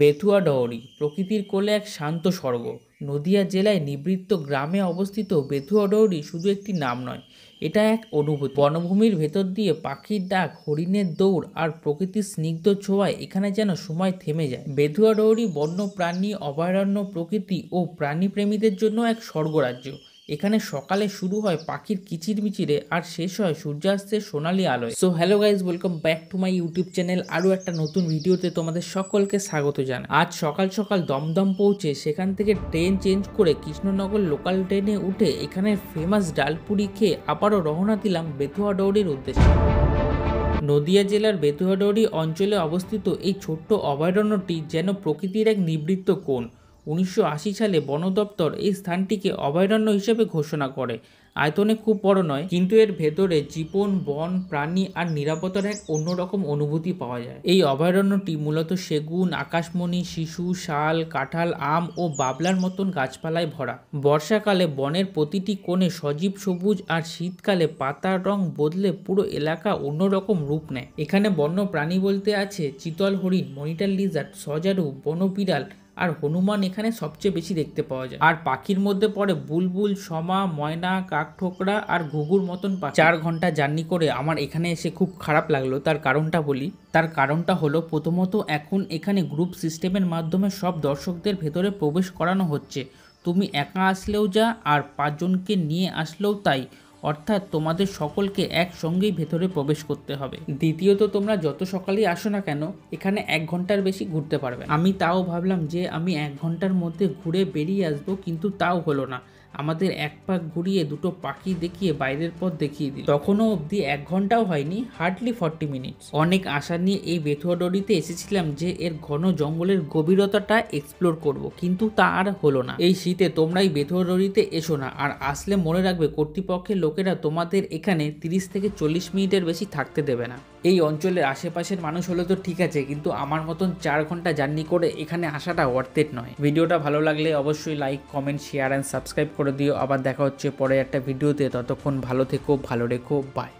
বেথুয়া ডহরি প্রকৃতির কোলে এক শান্ত স্বর্গ। নদিয়া জেলায় নিবৃত্ত গ্রামে অবস্থিত বেথুয়া ডহরি শুধু একটি নাম নয়, এটা এক অনুভূতি। বনভূমির ভেতর দিয়ে পাখির ডাক, হরিণের দৌড় আর প্রকৃতির স্নিগ্ধ ছোঁয়ায় এখানে যেন সময় থেমে যায়। বেথুয়া ডহরি বন্য প্রাণী অভয়ারণ্য, প্রকৃতি ও প্রাণীপ্রেমীদের জন্য এক স্বর্গরাজ্য। এখানে সকালে শুরু হয় পাখির কিচিরমিচিরে আর শেষ হয় সূর্যাস্তের সোনালি আলোয়। So hello guys, welcome back to my YouTube channel. আরও একটা নতুন ভিডিওতে তোমাদের সকলকে স্বাগত জানাই। আজ সকাল সকাল দমদম পৌঁছে সেখান থেকে ট্রেন চেঞ্জ করে কৃষ্ণনগর লোকাল ট্রেনে উঠে এখানের ফেমাস ডালপুরি খেয়ে আবারও রওনা দিলাম বেথুয়া ডহরির উদ্দেশ্যে। নদিয়া জেলার বেথুয়া ডহরি অঞ্চলে অবস্থিত এই ছোট্ট অভয়ারণ্যটি যেন প্রকৃতির এক নিবৃত্ত কোণ। 1980 সালে বন দপ্তর এই স্থানটিকে অভয়ারণ্য হিসেবে ঘোষণা করে। আয়তনে খুব বড় নয়, কিন্তু এর ভেতরে জীবন, বন, প্রাণী আর নিরাপত্তার এক অন্যরকম অনুভূতি পাওয়া যায়। এই অভয়ারণ্যটি মূলত সেগুন, আকাশমণি, শিশু, শাল, কাঁঠাল, আম ও বাবলার মতন গাছপালায় ভরা। বর্ষাকালে বনের প্রতিটি কোণে সজীব সবুজ আর শীতকালে পাতার রং বদলে পুরো এলাকা অন্যরকম রূপ নেয়। এখানে বন্য প্রাণী বলতে আছে চিতল হরিণ, মনিটার লিজার্ড, সজারু, বনবিড়াল আর হনুমান এখানে সবচেয়ে বেশি দেখতে পাওয়া যায়। আর পাখির মধ্যে পড়ে বুলবুল, সমা, ময়না, কাকঠোকরা আর ঘুঘুর মতন পাখি। 4 ঘন্টা জার্নি করে আমার এখানে এসে খুব খারাপ লাগলো। তার কারণটা বলি। তার কারণটা হলো, প্রথমত এখন এখানে গ্রুপ সিস্টেমের মাধ্যমে সব দর্শকদের ভেতরে প্রবেশ করানো হচ্ছে। তুমি একা আসলেও যা, আর 5 জনকে নিয়ে আসলেও তাই, অর্থাৎ তোমাদের সকলকে একসঙ্গেই ভেতরে প্রবেশ করতে হবে। দ্বিতীয়ত, তোমরা যত সকালেই আসো না কেন এখানে 1 ঘন্টার বেশি ঘুরতে পারবে। আমি তাও ভাবলাম যে আমি 1 ঘন্টার মধ্যে ঘুরে বেরিয়ে আসবো, কিন্তু তাও হলো না। আমাদের এক পাক ঘুরিয়ে 2টো পাখি দেখিয়ে বাইরের পথ দেখিয়ে দিল। তখনও অবধি 1 ঘন্টাও হয়নি, হার্ডলি 40 মিনিটস। অনেক আশা নিয়ে এই বেথুয়া ডহরিতে এসেছিলাম যে এর ঘন জঙ্গলের গভীরতাটা এক্সপ্লোর করব, কিন্তু তা আর হলো না। এই শীতে তোমরা এই বেথুয়া ডহরিতে এসো না, আর আসলে মনে রাখবে কর্তৃপক্ষের লোকেরা তোমাদের এখানে 30 থেকে 40 মিনিটের বেশি থাকতে দেবে না। এই অঞ্চলের আশেপাশের মানুষ হলে তো ঠিক আছে, কিন্তু আমার মতন 4 ঘন্টা জার্নি করে এখানে আসাটা ওয়ার্থ ইট নয়। ভিডিওটা ভালো লাগলে অবশ্যই like, comment, share and subscribe করে দিও। আবার দেখা হচ্ছে পরে একটা ভিডিওতে। ততক্ষণ ভালো থেকো, ভালো রেখো, বাই।